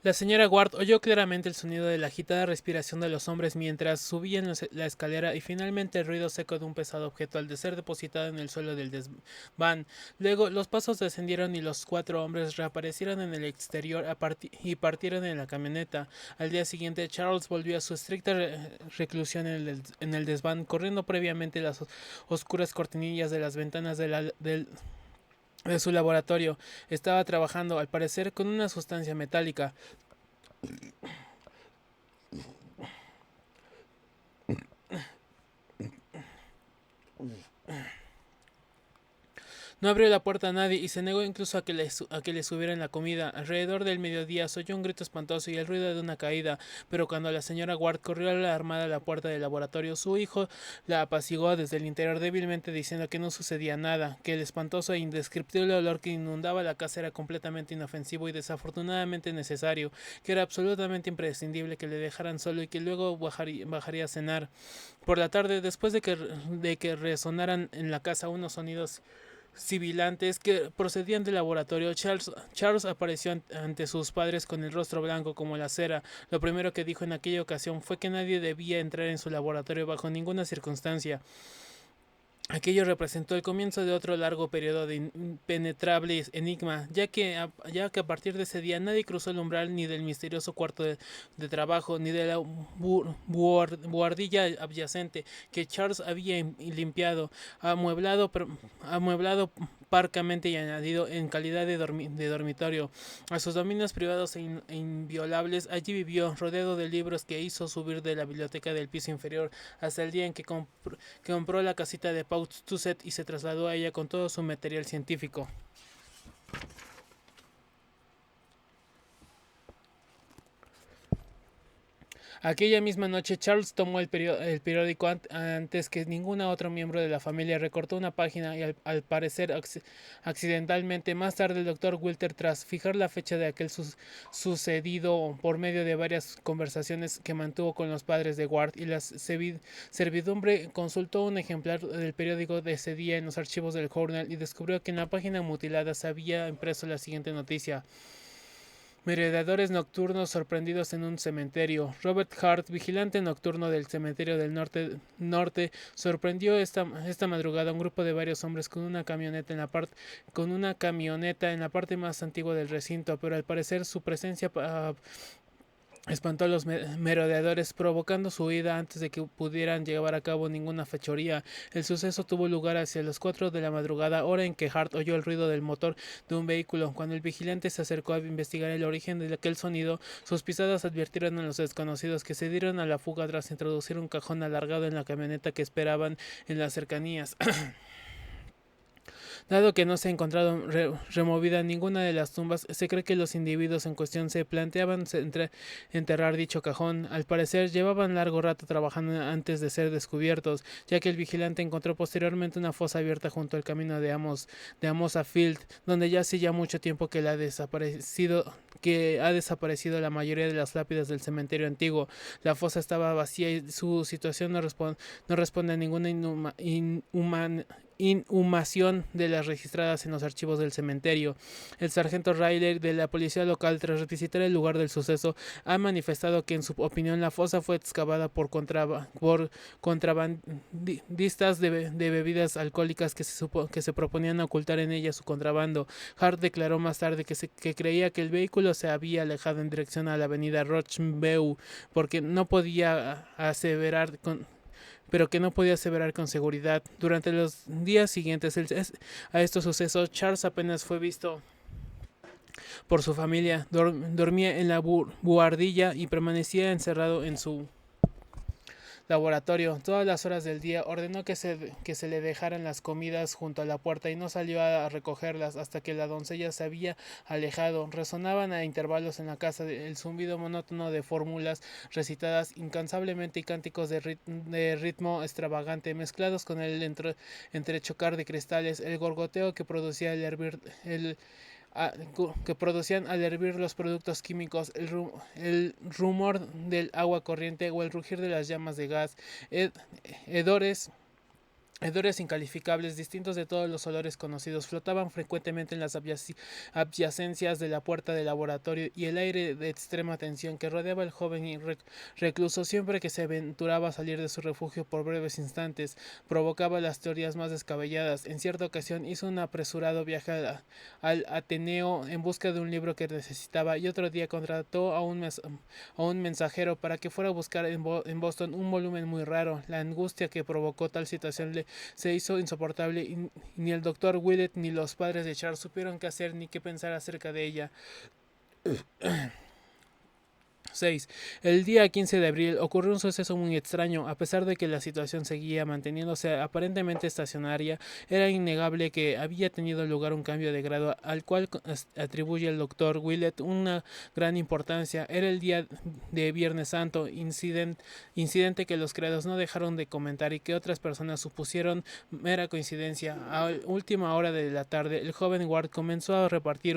La señora Ward oyó claramente el sonido de la agitada respiración de los hombres mientras subían la escalera y finalmente el ruido seco de un pesado objeto al de ser depositado en el suelo del desván. Luego los pasos descendieron y los cuatro hombres reaparecieron en el exterior y partieron en la camioneta. Al día siguiente, Charles volvió a su estricta reclusión en el desván, corriendo previamente las oscuras cortinillas de las ventanas de su laboratorio. Estaba trabajando, al parecer, con una sustancia metálica. No abrió la puerta a nadie y se negó incluso a que le subieran la comida. Alrededor del mediodía se oyó un grito espantoso y el ruido de una caída, pero cuando la señora Ward corrió alarmada a la puerta del laboratorio, su hijo la apaciguó desde el interior débilmente diciendo que no sucedía nada, que el espantoso e indescriptible olor que inundaba la casa era completamente inofensivo y desafortunadamente necesario, que era absolutamente imprescindible que le dejaran solo y que luego bajaría a cenar. Por la tarde, después de que resonaran en la casa unos sonidos sibilantes que procedían del laboratorio, Charles apareció ante sus padres con el rostro blanco como la cera. Lo primero que dijo en aquella ocasión fue que nadie debía entrar en su laboratorio bajo ninguna circunstancia. Aquello representó el comienzo de otro largo periodo de impenetrable enigma, ya que a partir de ese día nadie cruzó el umbral ni del misterioso cuarto de trabajo, ni de la buhardilla adyacente que Charles había limpiado, amueblado, amueblado parcamente y añadido en calidad de dormitorio a sus dominios privados e inviolables. Allí vivió, rodeado de libros que hizo subir de la biblioteca del piso inferior hasta el día en que compró la casita de Pau Tusset y se trasladó a ella con todo su material científico. Aquella misma noche, Charles tomó el periódico antes que ningún otro miembro de la familia, recortó una página y al parecer accidentalmente. Más tarde, el doctor Wilter, tras fijar la fecha de aquel sucedido por medio de varias conversaciones que mantuvo con los padres de Ward y la servidumbre, consultó un ejemplar del periódico de ese día en los archivos del Journal y descubrió que en la página mutilada se había impreso la siguiente noticia: merodeadores nocturnos sorprendidos en un cementerio. Robert Hart, vigilante nocturno del cementerio del norte, sorprendió esta madrugada a un grupo de varios hombres con una camioneta en la parte más antigua del recinto, pero al parecer su presencia espantó a los merodeadores, provocando su huida antes de que pudieran llevar a cabo ninguna fechoría. El suceso tuvo lugar hacia las 4 de la madrugada, hora en que Hart oyó el ruido del motor de un vehículo. Cuando el vigilante se acercó a investigar el origen de aquel sonido, sus pisadas advirtieron a los desconocidos, que se dieron a la fuga tras introducir un cajón alargado en la camioneta que esperaban en las cercanías. Dado que no se ha encontrado removida ninguna de las tumbas, se cree que los individuos en cuestión se planteaban enterrar dicho cajón. Al parecer llevaban largo rato trabajando antes de ser descubiertos, ya que el vigilante encontró posteriormente una fosa abierta junto al camino de Amos a Field, donde ya hace ya mucho tiempo que ha desaparecido la mayoría de las lápidas del cementerio antiguo. La fosa estaba vacía y su situación no responde a ninguna inhumación de las registradas en los archivos del cementerio. El sargento Riley de la policía local, tras visitar el lugar del suceso, ha manifestado que en su opinión la fosa fue excavada por contrabandistas de bebidas alcohólicas que se proponían ocultar en ella su contrabando. Hart declaró más tarde que creía que el vehículo se había alejado en dirección a la avenida Rochdale, porque no podía aseverar con seguridad. Durante los días siguientes a estos sucesos, Charles apenas fue visto por su familia. Dormía en la buhardilla y permanecía encerrado en su laboratorio todas las horas del día. Ordenó que se le dejaran las comidas junto a la puerta y no salió a recogerlas hasta que la doncella se había alejado. Resonaban a intervalos en la casa el zumbido monótono de fórmulas recitadas incansablemente y cánticos de ritmo extravagante mezclados con el entrechocar de cristales, el gorgoteo que producía que producían al hervir los productos químicos, el rumor del agua corriente o el rugir de las llamas de gas, hedores Hedores incalificables, distintos de todos los olores conocidos, flotaban frecuentemente en las adyacencias de la puerta del laboratorio, y el aire de extrema tensión que rodeaba al joven recluso siempre que se aventuraba a salir de su refugio por breves instantes provocaba las teorías más descabelladas. En cierta ocasión hizo un apresurado viaje al Ateneo en busca de un libro que necesitaba, y otro día contrató a un mensajero para que fuera a buscar en Boston un volumen muy raro. La angustia que provocó tal situación se hizo insoportable, y ni el doctor Willett ni los padres de Charles supieron qué hacer ni qué pensar acerca de ella. 6. El día 15 de abril ocurrió un suceso muy extraño. A pesar de que la situación seguía manteniéndose aparentemente estacionaria, era innegable que había tenido lugar un cambio de grado al cual atribuye el doctor Willett una gran importancia. Era el día de Viernes Santo, incidente que los criados no dejaron de comentar y que otras personas supusieron mera coincidencia. A última hora de la tarde, el joven Ward comenzó a repartir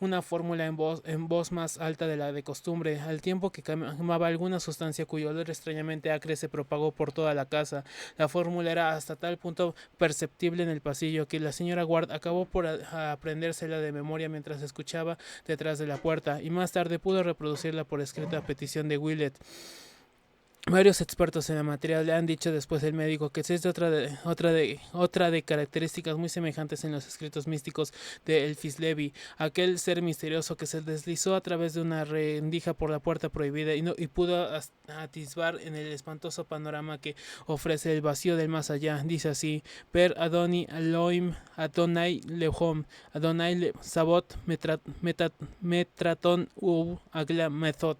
una fórmula en voz más alta de la de costumbre, al tiempo que quemaba alguna sustancia cuyo olor extrañamente acre se propagó por toda la casa. La fórmula era hasta tal punto perceptible en el pasillo que la señora Ward acabó por aprendérsela de memoria mientras escuchaba detrás de la puerta, y más tarde pudo reproducirla por escrita a petición de Willett. Varios expertos en la materia le han dicho después del médico que es otra de características muy semejantes en los escritos místicos de Elphys Levi, aquel ser misterioso que se deslizó a través de una rendija por la puerta prohibida y pudo atisbar en el espantoso panorama que ofrece el vacío del más allá. Dice así: Per Adoni Elohim Adonai Lehom Adonai le Sabot Metraton U Agla Method.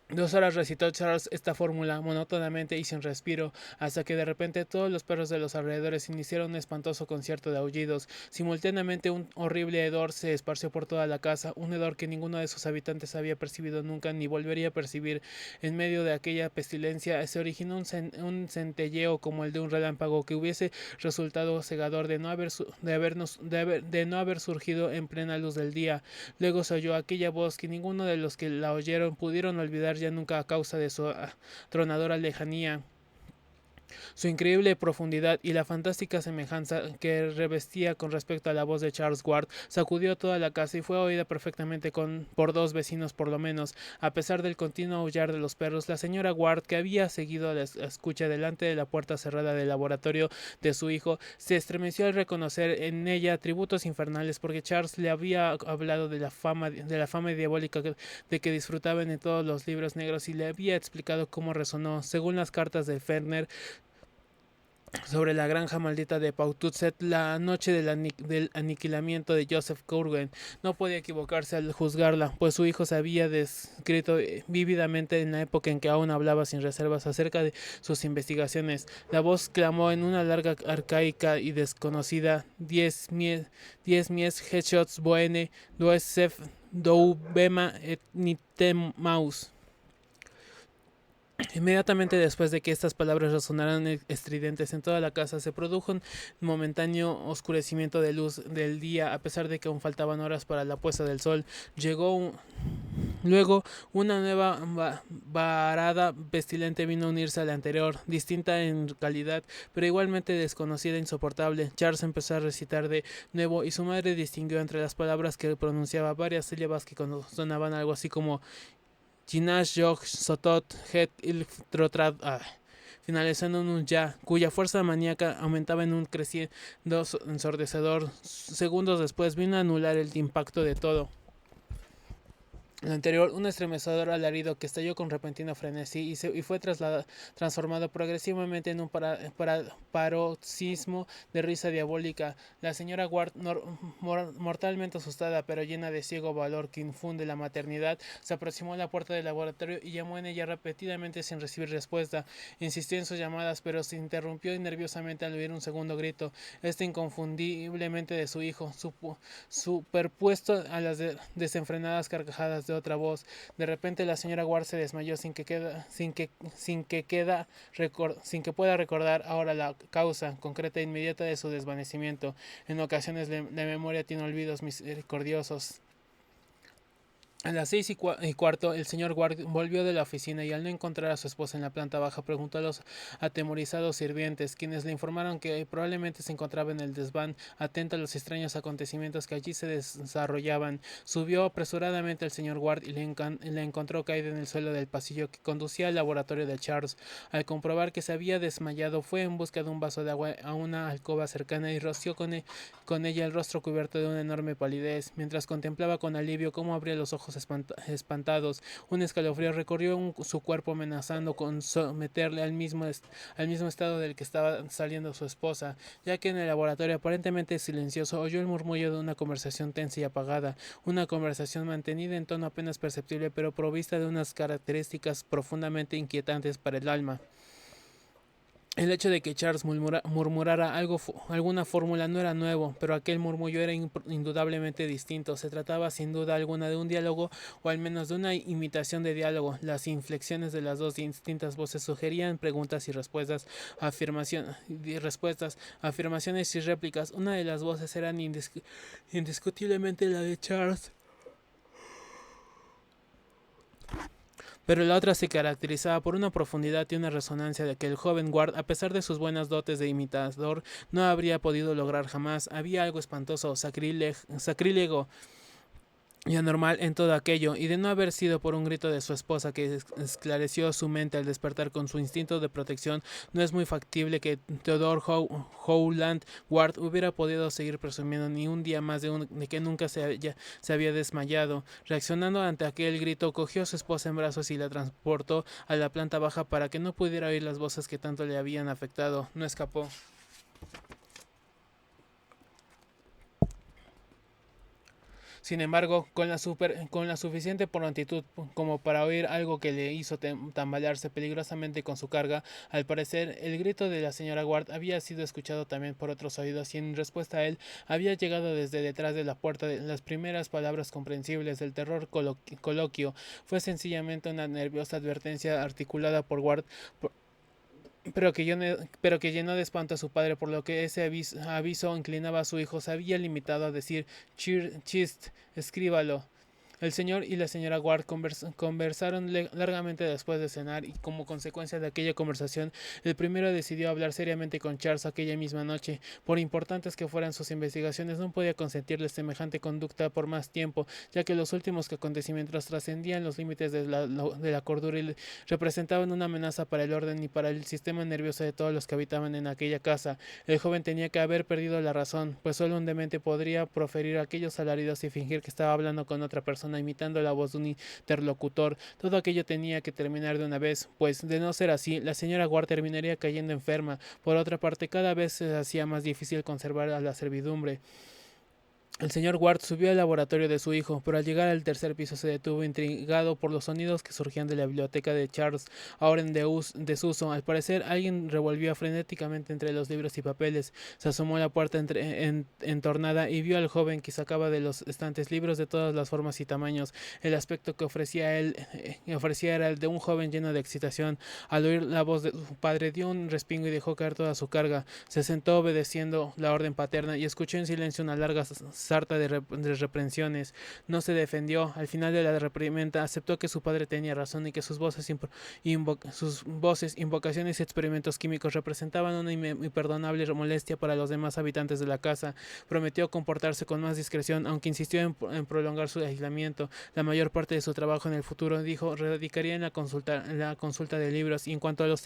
2 horas recitó Charles esta fórmula monótonamente y sin respiro, hasta que de repente todos los perros de los alrededores iniciaron un espantoso concierto de aullidos. Simultáneamente un horrible hedor se esparció por toda la casa, un hedor que ninguno de sus habitantes había percibido nunca ni volvería a percibir. En medio de aquella pestilencia se originó un centelleo como el de un relámpago que hubiese resultado cegador de no haber surgido en plena luz del día. Luego se oyó aquella voz que ninguno de los que la oyeron pudieron olvidar ya nunca a causa de su atronadora lejanía, su increíble profundidad y la fantástica semejanza que revestía con respecto a la voz de Charles Ward. Sacudió toda la casa y fue oída perfectamente por 2 vecinos por lo menos. A pesar del continuo aullar de los perros, la señora Ward, que había seguido a la escucha delante de la puerta cerrada del laboratorio de su hijo, se estremeció al reconocer en ella tributos infernales, porque Charles le había hablado de la fama diabólica de que disfrutaban en todos los libros negros, y le había explicado cómo resonó, según las cartas de Ferner, sobre la granja maldita de Pawtuxet la noche del aniquilamiento de Joseph Curwen. No podía equivocarse al juzgarla, pues su hijo se había descrito vívidamente en la época en que aún hablaba sin reservas acerca de sus investigaciones. La voz clamó en una larga, arcaica y desconocida: diez mies headshots boene duesef doubema et nitemaus. Inmediatamente después de que estas palabras resonaran estridentes en toda la casa, se produjo un momentáneo oscurecimiento de luz del día, a pesar de que aún faltaban horas para la puesta del sol. Luego una nueva varada pestilente vino a unirse a la anterior, distinta en calidad, pero igualmente desconocida e insoportable. Charles empezó a recitar de nuevo, y su madre distinguió entre las palabras que pronunciaba varias sílabas que sonaban algo así como Ginash Yog Sotot Het Il Trotrad, finalizando en un ya, cuya fuerza maníaca aumentaba en un creciendo ensordecedor. Segundos después vino a anular el impacto de todo lo anterior, un estremecedor alarido que estalló con repentino frenesí y fue transformado progresivamente en un paroxismo de risa diabólica. La señora Ward, mortalmente asustada pero llena de ciego valor que infunde la maternidad, se aproximó a la puerta del laboratorio y llamó en ella repetidamente sin recibir respuesta. Insistió en sus llamadas, pero se interrumpió nerviosamente al oír un segundo grito, inconfundiblemente de su hijo, superpuesto a las desenfrenadas carcajadas de otra voz. De repente la señora Ward se desmayó sin que pueda recordar ahora la causa concreta e inmediata de su desvanecimiento. En ocasiones la memoria tiene olvidos misericordiosos. A las 6:15, el señor Ward volvió de la oficina y al no encontrar a su esposa en la planta baja, preguntó a los atemorizados sirvientes, quienes le informaron que probablemente se encontraba en el desván, atento a los extraños acontecimientos que allí se desarrollaban. Subió apresuradamente al señor Ward y le encontró caído en el suelo del pasillo que conducía al laboratorio de Charles. Al comprobar que se había desmayado, fue en busca de un vaso de agua a una alcoba cercana y roció con ella el rostro cubierto de una enorme palidez, mientras contemplaba con alivio cómo abría los ojos espantados. Un escalofrío recorrió su cuerpo amenazando con someterle al mismo estado del que estaba saliendo su esposa, ya que en el laboratorio aparentemente silencioso oyó el murmullo de una conversación tensa y apagada, una conversación mantenida en tono apenas perceptible pero provista de unas características profundamente inquietantes para el alma. El hecho de que Charles murmurara alguna fórmula no era nuevo, pero aquel murmullo era indudablemente distinto. Se trataba sin duda alguna de un diálogo, o al menos de una imitación de diálogo. Las inflexiones de las dos distintas voces sugerían preguntas y respuestas, afirmaciones y réplicas. Una de las voces era indiscutiblemente la de Charles, pero la otra se caracterizaba por una profundidad y una resonancia de que el joven Ward, a pesar de sus buenas dotes de imitador, no habría podido lograr jamás. Había algo espantoso, sacrílego y anormal en todo aquello, y de no haber sido por un grito de su esposa que esclareció su mente al despertar con su instinto de protección, no es muy factible que Theodore Howland Ward hubiera podido seguir presumiendo ni un día más de que nunca se había desmayado. Reaccionando ante aquel grito, cogió a su esposa en brazos y la transportó a la planta baja para que no pudiera oír las voces que tanto le habían afectado. No escapó. Sin embargo, con la suficiente prontitud como para oír algo que le hizo tambalearse peligrosamente con su carga, al parecer el grito de la señora Ward había sido escuchado también por otros oídos y en respuesta a él había llegado desde detrás de la puerta las primeras palabras comprensibles del terror coloquio. Fue sencillamente una nerviosa advertencia articulada por Ward, pero que llenó de espanto a su padre, por lo que ese aviso inclinaba a su hijo. Se había limitado a decir chist, escríbalo. El señor y la señora Ward conversaron largamente después de cenar y como consecuencia de aquella conversación, el primero decidió hablar seriamente con Charles aquella misma noche. Por importantes que fueran sus investigaciones, no podía consentirle semejante conducta por más tiempo, ya que los últimos acontecimientos trascendían los límites de la cordura y representaban una amenaza para el orden y para el sistema nervioso de todos los que habitaban en aquella casa. El joven tenía que haber perdido la razón, pues solo un demente podría proferir aquellos alaridos y fingir que estaba hablando con otra persona imitando la voz de un interlocutor. Todo aquello tenía que terminar de una vez, pues de no ser así, la señora Ward terminaría cayendo enferma. Por otra parte, cada vez se hacía más difícil conservar a la servidumbre. El señor Ward subió al laboratorio de su hijo, pero al llegar al tercer piso se detuvo intrigado por los sonidos que surgían de la biblioteca de Charles, ahora en desuso. Al parecer, alguien revolvió frenéticamente entre los libros y papeles. Se asomó a la puerta entornada y vio al joven que sacaba de los estantes libros de todas las formas y tamaños. El aspecto que ofrecía era el de un joven lleno de excitación. Al oír la voz de su padre, dio un respingo y dejó caer toda su carga. Se sentó obedeciendo la orden paterna y escuchó en silencio una larga sarta de reprensiones. No se defendió. Al final de la reprimenda aceptó que su padre tenía razón y que sus voces, invocaciones y experimentos químicos representaban una imperdonable molestia para los demás habitantes de la casa. Prometió comportarse con más discreción, aunque insistió en prolongar su aislamiento. La mayor parte de su trabajo en el futuro, dijo, radicaría en la consulta de libros, y en cuanto a los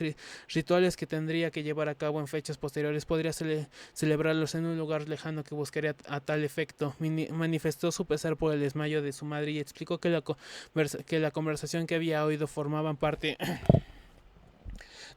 rituales que tendría que llevar a cabo en fechas posteriores, podría celebrarlos en un lugar lejano que buscaría a tal efecto. Manifestó su pesar por el desmayo de su madre y explicó que la conversación que había oído formaban parte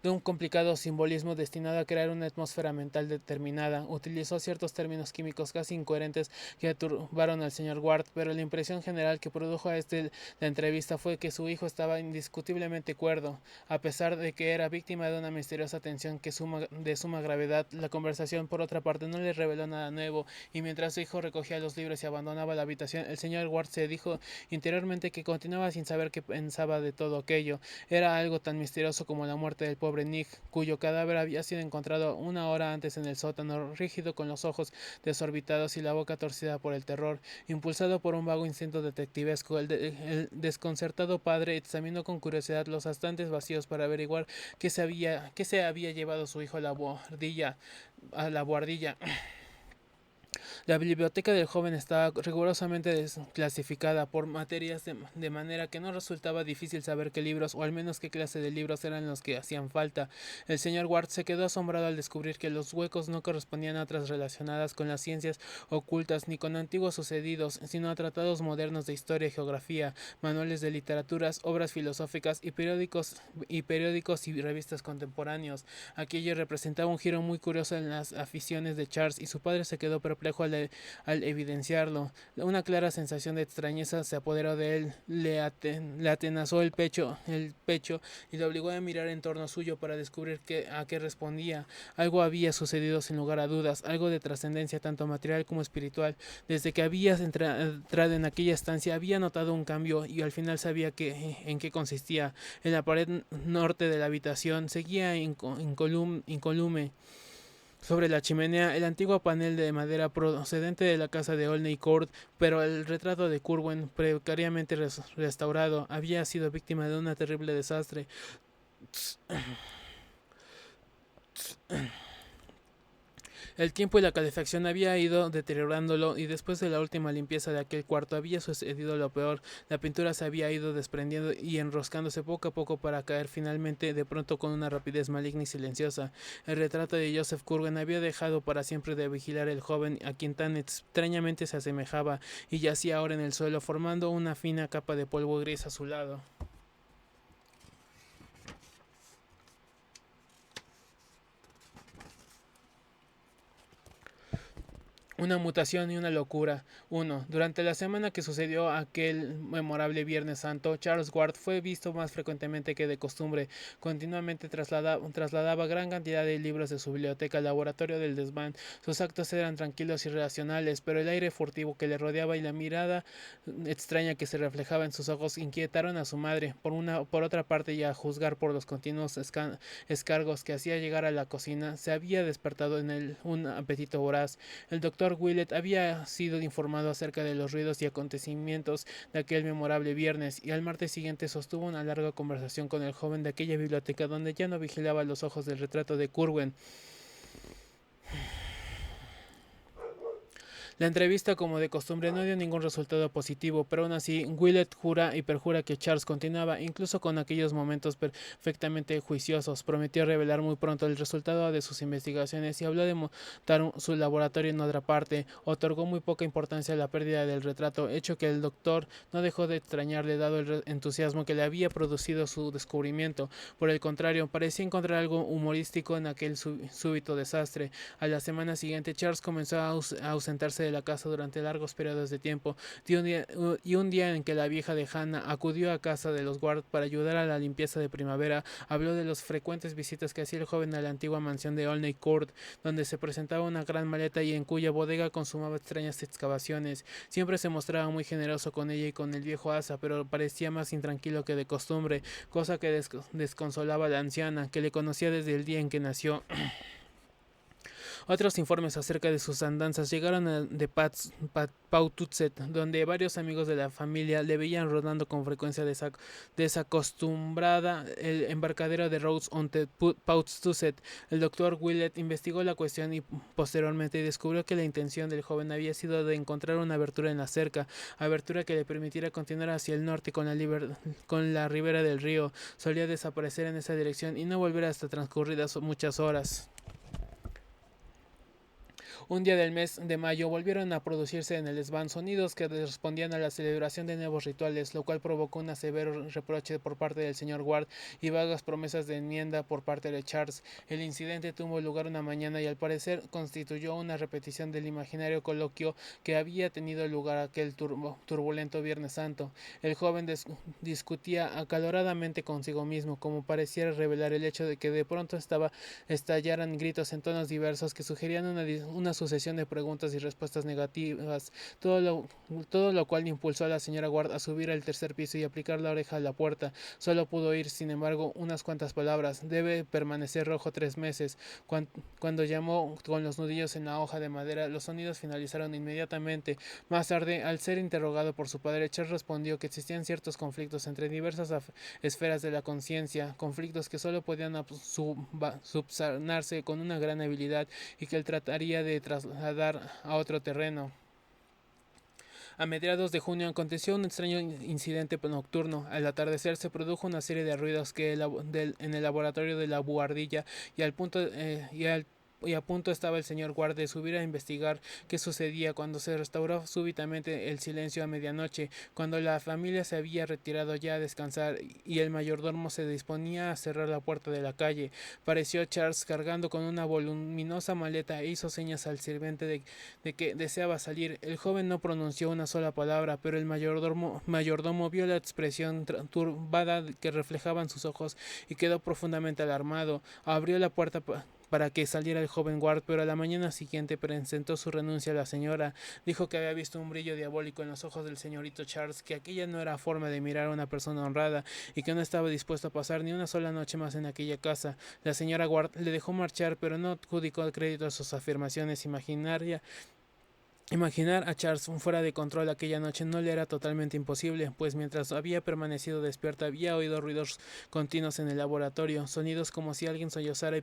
de un complicado simbolismo destinado a crear una atmósfera mental determinada. Utilizó ciertos términos químicos casi incoherentes que turbaron al señor Ward, pero la impresión general que produjo a la entrevista fue que su hijo estaba indiscutiblemente cuerdo, a pesar de que era víctima de una misteriosa tensión de suma gravedad. La conversación, por otra parte, no le reveló nada nuevo, y mientras su hijo recogía los libros y abandonaba la habitación, el señor Ward se dijo interiormente que continuaba sin saber qué pensaba de todo aquello. Era algo tan misterioso como la muerte del pobre Nick, cuyo cadáver había sido encontrado una hora antes en el sótano, rígido, con los ojos desorbitados y la boca torcida por el terror. Impulsado por un vago instinto detectivesco, el desconcertado padre examinó con curiosidad los estantes vacíos para averiguar qué se había llevado su hijo a la buhardilla. La biblioteca del joven estaba rigurosamente desclasificada por materias de manera que no resultaba difícil saber qué libros, o al menos qué clase de libros, eran los que hacían falta. El señor Ward se quedó asombrado al descubrir que los huecos no correspondían a otras relacionadas con las ciencias ocultas ni con antiguos sucedidos, sino a tratados modernos de historia y geografía, manuales de literaturas, obras filosóficas y periódicos y revistas contemporáneos. Aquello representaba un giro muy curioso en las aficiones de Charles, y su padre se quedó perplejo al evidenciarlo. Una clara sensación de extrañeza se apoderó de él, le atenazó el pecho y le obligó a mirar en torno suyo para descubrir a qué respondía. Algo había sucedido sin lugar a dudas, algo de trascendencia tanto material como espiritual. Desde que había entrado en aquella estancia había notado un cambio, y al final sabía en qué consistía. En la pared norte de la habitación seguía incolume sobre la chimenea el antiguo panel de madera procedente de la casa de Olney Court, pero el retrato de Curwen, precariamente restaurado, había sido víctima de un terrible desastre. El tiempo y la calefacción había ido deteriorándolo, y después de la última limpieza de aquel cuarto había sucedido lo peor. La pintura se había ido desprendiendo y enroscándose poco a poco para caer finalmente de pronto con una rapidez maligna y silenciosa. El retrato de Joseph Curwen había dejado para siempre de vigilar el joven a quien tan extrañamente se asemejaba, y yacía ahora en el suelo formando una fina capa de polvo gris a su lado. Una mutación y una locura. 1. Durante la semana que sucedió aquel memorable Viernes Santo, Charles Ward fue visto más frecuentemente que de costumbre. Continuamente trasladaba gran cantidad de libros de su biblioteca al laboratorio del desván. Sus actos eran tranquilos y racionales, pero el aire furtivo que le rodeaba y la mirada extraña que se reflejaba en sus ojos inquietaron a su madre. Por otra parte, y a juzgar por los continuos escargos que hacía llegar a la cocina, se había despertado en él un apetito voraz. El doctor Willett había sido informado acerca de los ruidos y acontecimientos de aquel memorable viernes, y al martes siguiente sostuvo una larga conversación con el joven de aquella biblioteca, donde ya no vigilaba los ojos del retrato de Curwen. La entrevista, como de costumbre, no dio ningún resultado positivo, pero aún así Willett jura y perjura que Charles continuaba, incluso con aquellos momentos perfectamente juiciosos. Prometió revelar muy pronto el resultado de sus investigaciones y habló de montar su laboratorio en otra parte. Otorgó muy poca importancia a la pérdida del retrato, hecho que el doctor no dejó de extrañarle dado el entusiasmo que le había producido su descubrimiento. Por el contrario, parecía encontrar algo humorístico en aquel súbito desastre. A la semana siguiente, Charles comenzó a ausentarse de la casa durante largos periodos de tiempo, y un día en que la vieja de Hannah acudió a casa de los Ward para ayudar a la limpieza de primavera, habló de las frecuentes visitas que hacía el joven a la antigua mansión de Olney Court, donde se presentaba una gran maleta y en cuya bodega consumaba extrañas excavaciones. Siempre se mostraba muy generoso con ella y con el viejo Asa, pero parecía más intranquilo que de costumbre, cosa que desconsolaba a la anciana, que le conocía desde el día en que nació. Otros informes acerca de sus andanzas llegaron de Pawtuxet, donde varios amigos de la familia le veían rodando con frecuencia desacostumbrada el embarcadero de Rhodes on Pawtuxet. El doctor Willett investigó la cuestión y posteriormente descubrió que la intención del joven había sido de encontrar una abertura en la cerca, abertura que le permitiera continuar hacia el norte con la ribera del río. Solía desaparecer en esa dirección y no volver hasta transcurridas muchas horas. Un día del mes de mayo volvieron a producirse en el desván sonidos que respondían a la celebración de nuevos rituales, lo cual provocó un severo reproche por parte del señor Ward y vagas promesas de enmienda por parte de Charles. El incidente tuvo lugar una mañana y al parecer constituyó una repetición del imaginario coloquio que había tenido lugar aquel turbulento Viernes Santo. El joven discutía acaloradamente consigo mismo, como pareciera revelar el hecho de que de pronto estallaran gritos en tonos diversos que sugerían una una sucesión de preguntas y respuestas negativas, todo lo cual impulsó a la señora Ward a subir al tercer piso y aplicar la oreja a la puerta. Solo pudo oír, sin embargo, unas cuantas palabras: debe permanecer rojo 3 meses. Cuando llamó con los nudillos en la hoja de madera, los sonidos finalizaron inmediatamente. Más tarde, al ser interrogado por su padre, Charles respondió que existían ciertos conflictos entre diversas esferas de la conciencia, conflictos que solo podían subsanarse con una gran habilidad y que él trataría de trasladar a otro terreno. A mediados de junio aconteció un extraño incidente nocturno. Al atardecer se produjo una serie de ruidos en el laboratorio de la buhardilla y a punto estaba el señor Ward de subir a investigar qué sucedía cuando se restauró súbitamente el silencio a medianoche, cuando la familia se había retirado ya a descansar y el mayordomo se disponía a cerrar la puerta de la calle. Pareció Charles cargando con una voluminosa maleta e hizo señas al sirviente de que deseaba salir. El joven no pronunció una sola palabra, pero el mayordomo vio la expresión turbada que reflejaban sus ojos y quedó profundamente alarmado. Abrió la puerta para que saliera el joven Ward, pero a la mañana siguiente presentó su renuncia a la señora. Dijo que había visto un brillo diabólico en los ojos del señorito Charles, que aquella no era forma de mirar a una persona honrada y que no estaba dispuesto a pasar ni una sola noche más en aquella casa. La señora Ward le dejó marchar, pero no adjudicó crédito a sus afirmaciones. Imaginar a Charles fuera de control aquella noche no le era totalmente imposible, pues mientras había permanecido despierta había oído ruidos continuos en el laboratorio, sonidos como si alguien sollozara y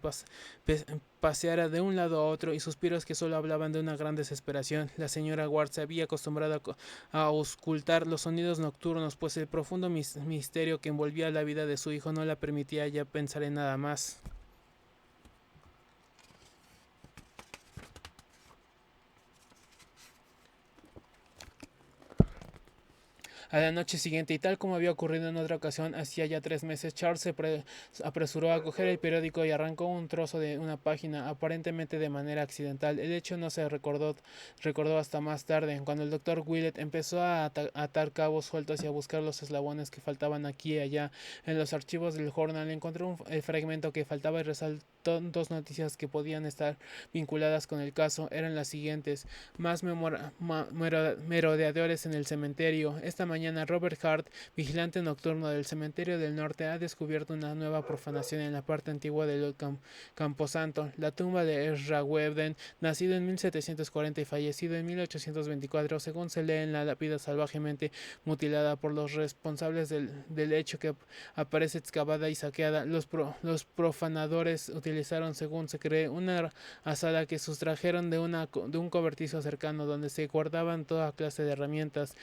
paseara de un lado a otro y suspiros que solo hablaban de una gran desesperación. La señora Ward se había acostumbrado a auscultar los sonidos nocturnos, pues el profundo misterio que envolvía la vida de su hijo no la permitía ya pensar en nada más. A la noche siguiente, y tal como había ocurrido en otra ocasión hacía ya 3 meses, Charles se apresuró a coger el periódico y arrancó un trozo de una página, aparentemente de manera accidental. El hecho no se recordó hasta más tarde, cuando el doctor Willett empezó a atar cabos sueltos y a buscar los eslabones que faltaban aquí y allá. En los archivos del Journal encontró el fragmento que faltaba y resaltó dos noticias que podían estar vinculadas con el caso. Eran las siguientes: más merodeadores en el cementerio. Esta mañana Robert Hart, vigilante nocturno del cementerio del norte, ha descubierto una nueva profanación en la parte antigua del camposanto, la tumba de Ezra Webden, nacido en 1740 y fallecido en 1824, según se lee en la lápida salvajemente mutilada por los responsables del hecho que aparece excavada y saqueada. Los profanadores utilizaron, según se cree, una azada que sustrajeron de un cobertizo cercano donde se guardaban toda clase de herramientas.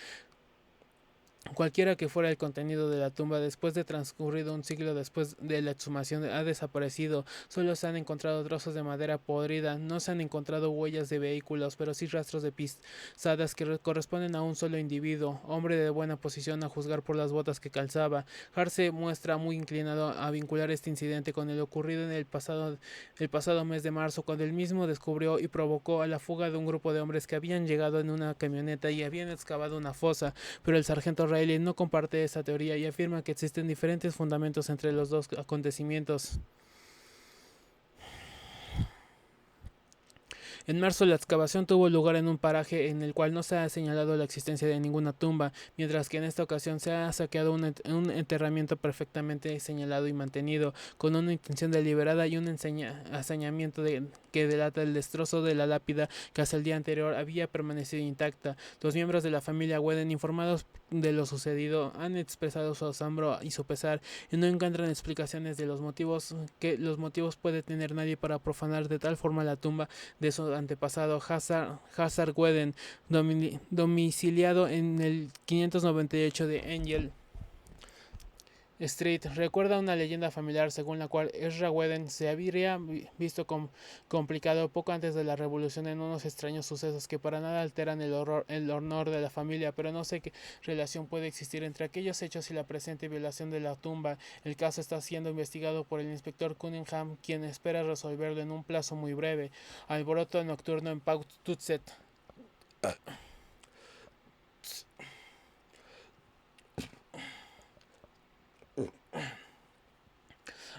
Cualquiera que fuera el contenido de la tumba, después de transcurrido un siglo después de la exhumación, ha desaparecido. Solo se han encontrado trozos de madera podrida, no se han encontrado huellas de vehículos, pero sí rastros de pisadas que corresponden a un solo individuo, hombre de buena posición a juzgar por las botas que calzaba. Hart se muestra muy inclinado a vincular este incidente con el ocurrido en el pasado mes de marzo, cuando él mismo descubrió y provocó a la fuga de un grupo de hombres que habían llegado en una camioneta y habían excavado una fosa, pero el sargento Riley no comparte esta teoría y afirma que existen diferentes fundamentos entre los dos acontecimientos. En marzo, la excavación tuvo lugar en un paraje en el cual no se ha señalado la existencia de ninguna tumba, mientras que en esta ocasión se ha saqueado un enterramiento perfectamente señalado y mantenido, con una intención deliberada y un hazañamiento que delata el destrozo de la lápida que hasta el día anterior había permanecido intacta. Los miembros de la familia Whedon, informados de lo sucedido, han expresado su asombro y su pesar y no encuentran explicaciones de los motivos puede tener nadie para profanar de tal forma la tumba de su antepasado Hazard Whedon, domiciliado en el 598 de Angel Street. Recuerda una leyenda familiar según la cual Ezra Whedon se habría visto complicado poco antes de la revolución en unos extraños sucesos que para nada alteran el honor de la familia, pero no sé qué relación puede existir entre aquellos hechos y la presente violación de la tumba. El caso está siendo investigado por el inspector Cunningham, quien espera resolverlo en un plazo muy breve. Alboroto nocturno en Pawtucket.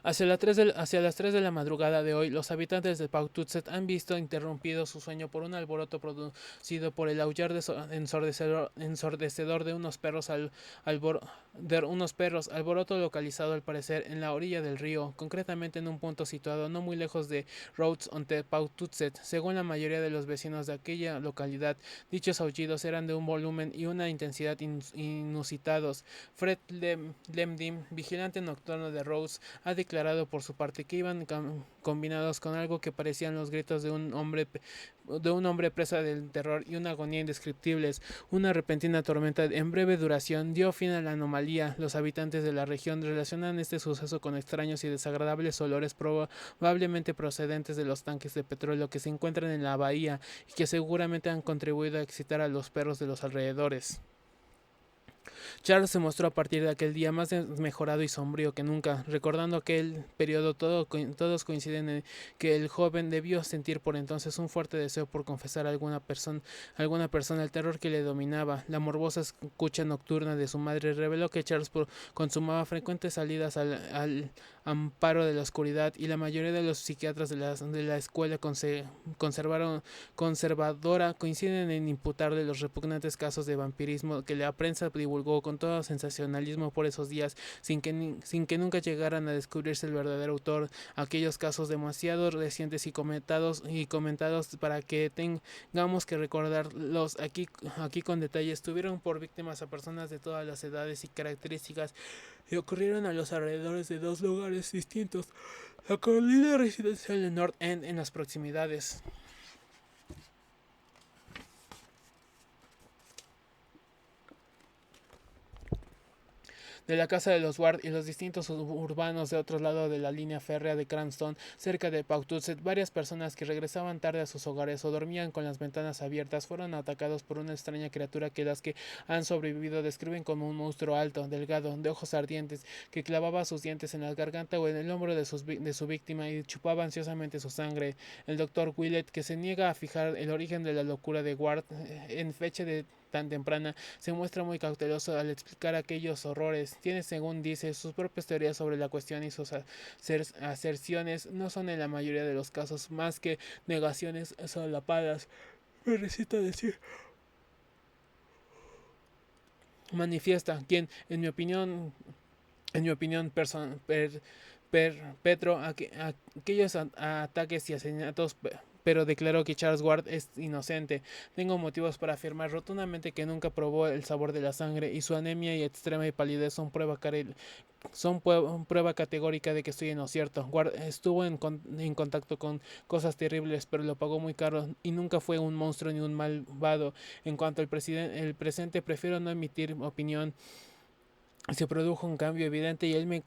Hacia las 3 de la madrugada de hoy, los habitantes de Paututset han visto interrumpido su sueño por un alboroto producido por el aullar ensordecedor de unos perros, alboroto localizado al parecer en la orilla del río, concretamente en un punto situado no muy lejos de Rhodes ante Paututset. Según la mayoría de los vecinos de aquella localidad, dichos aullidos eran de un volumen y una intensidad inusitados. Fred Lemdim, vigilante nocturno de Rhodes, ha declarado por su parte que iban combinados con algo que parecían los gritos de un hombre presa del terror y una agonía indescriptibles. Una repentina tormenta en breve duración dio fin a la anomalía. Los habitantes de la región relacionan este suceso con extraños y desagradables olores probablemente procedentes de los tanques de petróleo que se encuentran en la bahía y que seguramente han contribuido a excitar a los perros de los alrededores. Charles se mostró a partir de aquel día más desmejorado y sombrío que nunca. Recordando aquel periodo, todos coinciden en que el joven debió sentir por entonces un fuerte deseo por confesar a alguna persona el terror que le dominaba. La morbosa escucha nocturna de su madre reveló que Charles consumaba frecuentes salidas al amparo de la oscuridad, y la mayoría de los psiquiatras de la escuela conservadora coinciden en imputarle los repugnantes casos de vampirismo que la prensa divulgó con todo sensacionalismo por esos días, sin que nunca llegaran a descubrirse el verdadero autor. Aquellos casos demasiado recientes y comentados para que tengamos que recordarlos aquí con detalle, tuvieron por víctimas a personas de todas las edades y características, y ocurrieron a los alrededores de dos lugares distintos: la colina residencial de North End en las proximidades de la casa de los Ward y los distintos suburbanos de otro lado de la línea férrea de Cranston, cerca de Paututset. Varias personas que regresaban tarde a sus hogares o dormían con las ventanas abiertas fueron atacados por una extraña criatura que las que han sobrevivido describen como un monstruo alto, delgado, de ojos ardientes, que clavaba sus dientes en la garganta o en el hombro de su víctima y chupaba ansiosamente su sangre. El doctor Willett, que se niega a fijar el origen de la locura de Ward en fecha de tan temprana, se muestra muy cauteloso al explicar aquellos horrores. Tiene, según dice, sus propias teorías sobre la cuestión, y sus aserciones no son en la mayoría de los casos más que negaciones solapadas. Me recita decir: manifiesta quien, en mi opinión perpetró aquellos ataques y asesinatos, pero declaró que Charles Ward es inocente. Tengo motivos para afirmar rotundamente que nunca probó el sabor de la sangre, y su anemia y extrema palidez son prueba categórica de que estoy en lo cierto. Ward estuvo en contacto con cosas terribles, pero lo pagó muy caro, y nunca fue un monstruo ni un malvado. En cuanto al presente, prefiero no emitir opinión. Se produjo un cambio evidente, y él me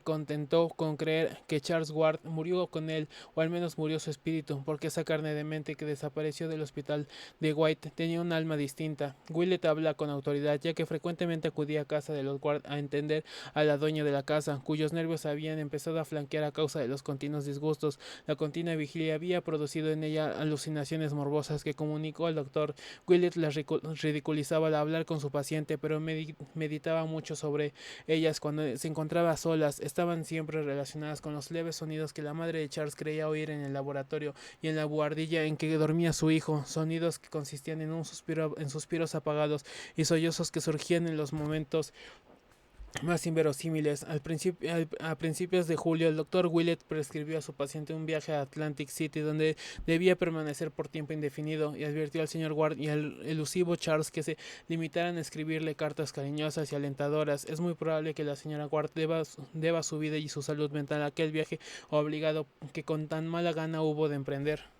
contentó con creer que Charles Ward murió con él, o al menos murió su espíritu, porque esa carne de mente que desapareció del hospital de White tenía un alma distinta. Willett habla con autoridad, ya que frecuentemente acudía a casa de los Ward a entender a la dueña de la casa, cuyos nervios habían empezado a flanquear a causa de los continuos disgustos. La continua vigilia había producido en ella alucinaciones morbosas que comunicó al doctor. Willett las ridiculizaba al hablar con su paciente, pero meditaba mucho sobre ellas cuando se encontraba a solas. Estaban siempre relacionadas con los leves sonidos que la madre de Charles creía oír en el laboratorio y en la buhardilla en que dormía su hijo, sonidos que consistían en suspiros apagados y sollozos que surgían en los momentos más inverosímiles. A principios de julio, el doctor Willett prescribió a su paciente un viaje a Atlantic City, donde debía permanecer por tiempo indefinido, y advirtió al señor Ward y al elusivo Charles que se limitaran a escribirle cartas cariñosas y alentadoras. Es muy probable que la señora Ward deba su vida y su salud mental a aquel viaje obligado que con tan mala gana hubo de emprender.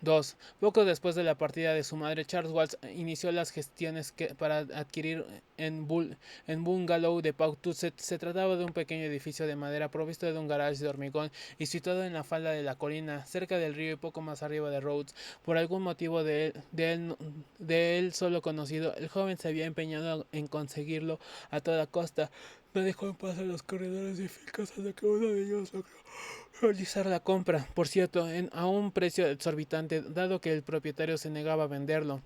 2. Poco después de la partida de su madre, Charles Walsh inició las gestiones para adquirir en Bungalow de Paututset. Se trataba de un pequeño edificio de madera provisto de un garage de hormigón y situado en la falda de la colina, cerca del río y poco más arriba de Rhodes. Por algún motivo de él solo conocido, el joven se había empeñado en conseguirlo a toda costa. No dejó en paz a los corredores de fincas hasta que uno de ellos logró realizar la compra, por cierto, a un precio exorbitante, dado que el propietario se negaba a venderlo.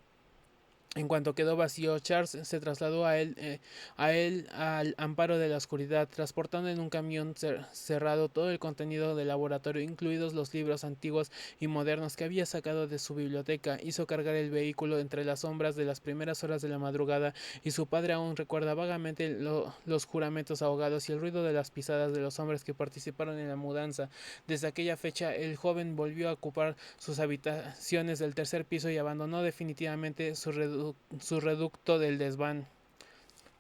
En cuanto quedó vacío, Charles se trasladó a él al amparo de la oscuridad, transportando en un camión cerrado todo el contenido del laboratorio, incluidos los libros antiguos y modernos que había sacado de su biblioteca. Hizo cargar el vehículo entre las sombras de las primeras horas de la madrugada, y su padre aún recuerda vagamente los juramentos ahogados y el ruido de las pisadas de los hombres que participaron en la mudanza. Desde aquella fecha, el joven volvió a ocupar sus habitaciones del tercer piso y abandonó definitivamente su reducto del desván.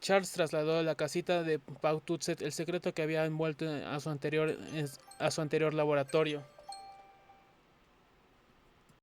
Charles trasladó a la casita de Pawtucket el secreto que había envuelto a su anterior laboratorio.